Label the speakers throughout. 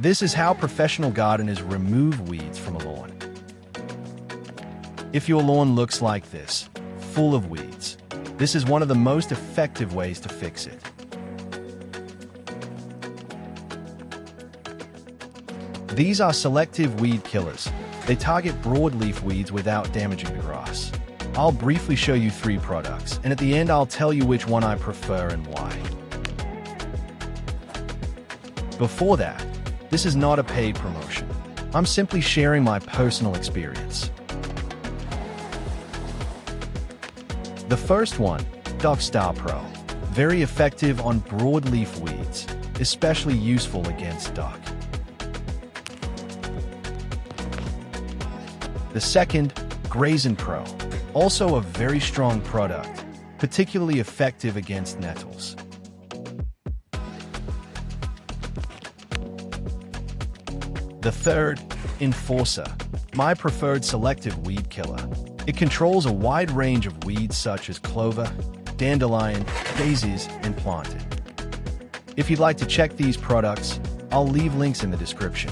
Speaker 1: This is how professional gardeners remove weeds from a lawn. If your lawn looks like this, full of weeds, this is one of the most effective ways to fix it. These are selective weed killers. They target broadleaf weeds without damaging the grass. I'll briefly show you 3 products, and at the end I'll tell you which one I prefer and why. Before that, this is not a paid promotion. I'm simply sharing my personal experience. The first one, Star Pro. Very effective on broadleaf weeds, especially useful against duck. The second, Grazin Pro. Also a very strong product, particularly effective against nettles. The third, Enforcer. My preferred selective weed killer. It controls a wide range of weeds such as clover, dandelion, daisies, and plantain. If you'd like to check these products, I'll leave links in the description.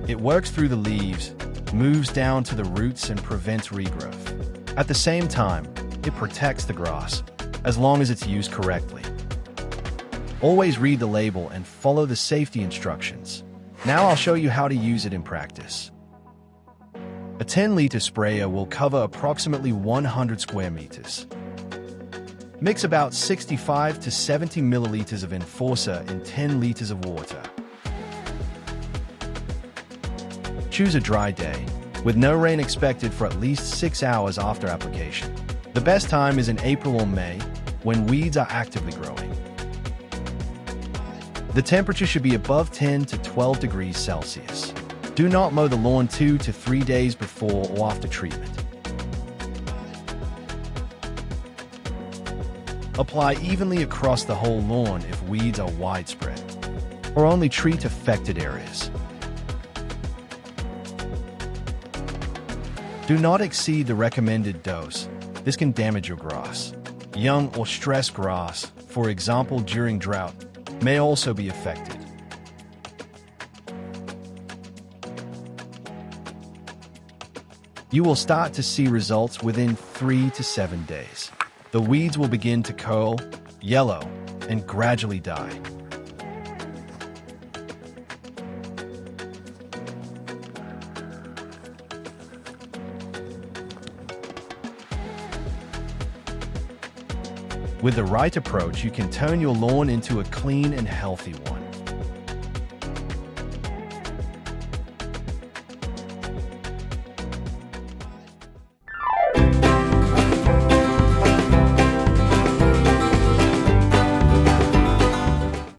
Speaker 1: It works through the leaves, moves down to the roots, and prevents regrowth. At the same time, it protects the grass, as long as it's used correctly. Always read the label and follow the safety instructions. Now I'll show you how to use it in practice. A 10-liter sprayer will cover approximately 100 square meters. Mix about 65 to 70 milliliters of Enforcer in 10 liters of water. Choose a dry day, with no rain expected for at least 6 hours after application. The best time is in April or May, when weeds are actively growing. The temperature should be above 10 to 12 degrees Celsius. Do not mow the lawn 2 to 3 days before or after treatment. Apply evenly across the whole lawn if weeds are widespread, or only treat affected areas. Do not exceed the recommended dose. This can damage your grass. Young or stressed grass, for example during drought, may also be affected. You will start to see results within 3 to 7 days. The weeds will begin to curl, yellow, and gradually die. With the right approach, you can turn your lawn into a clean and healthy one.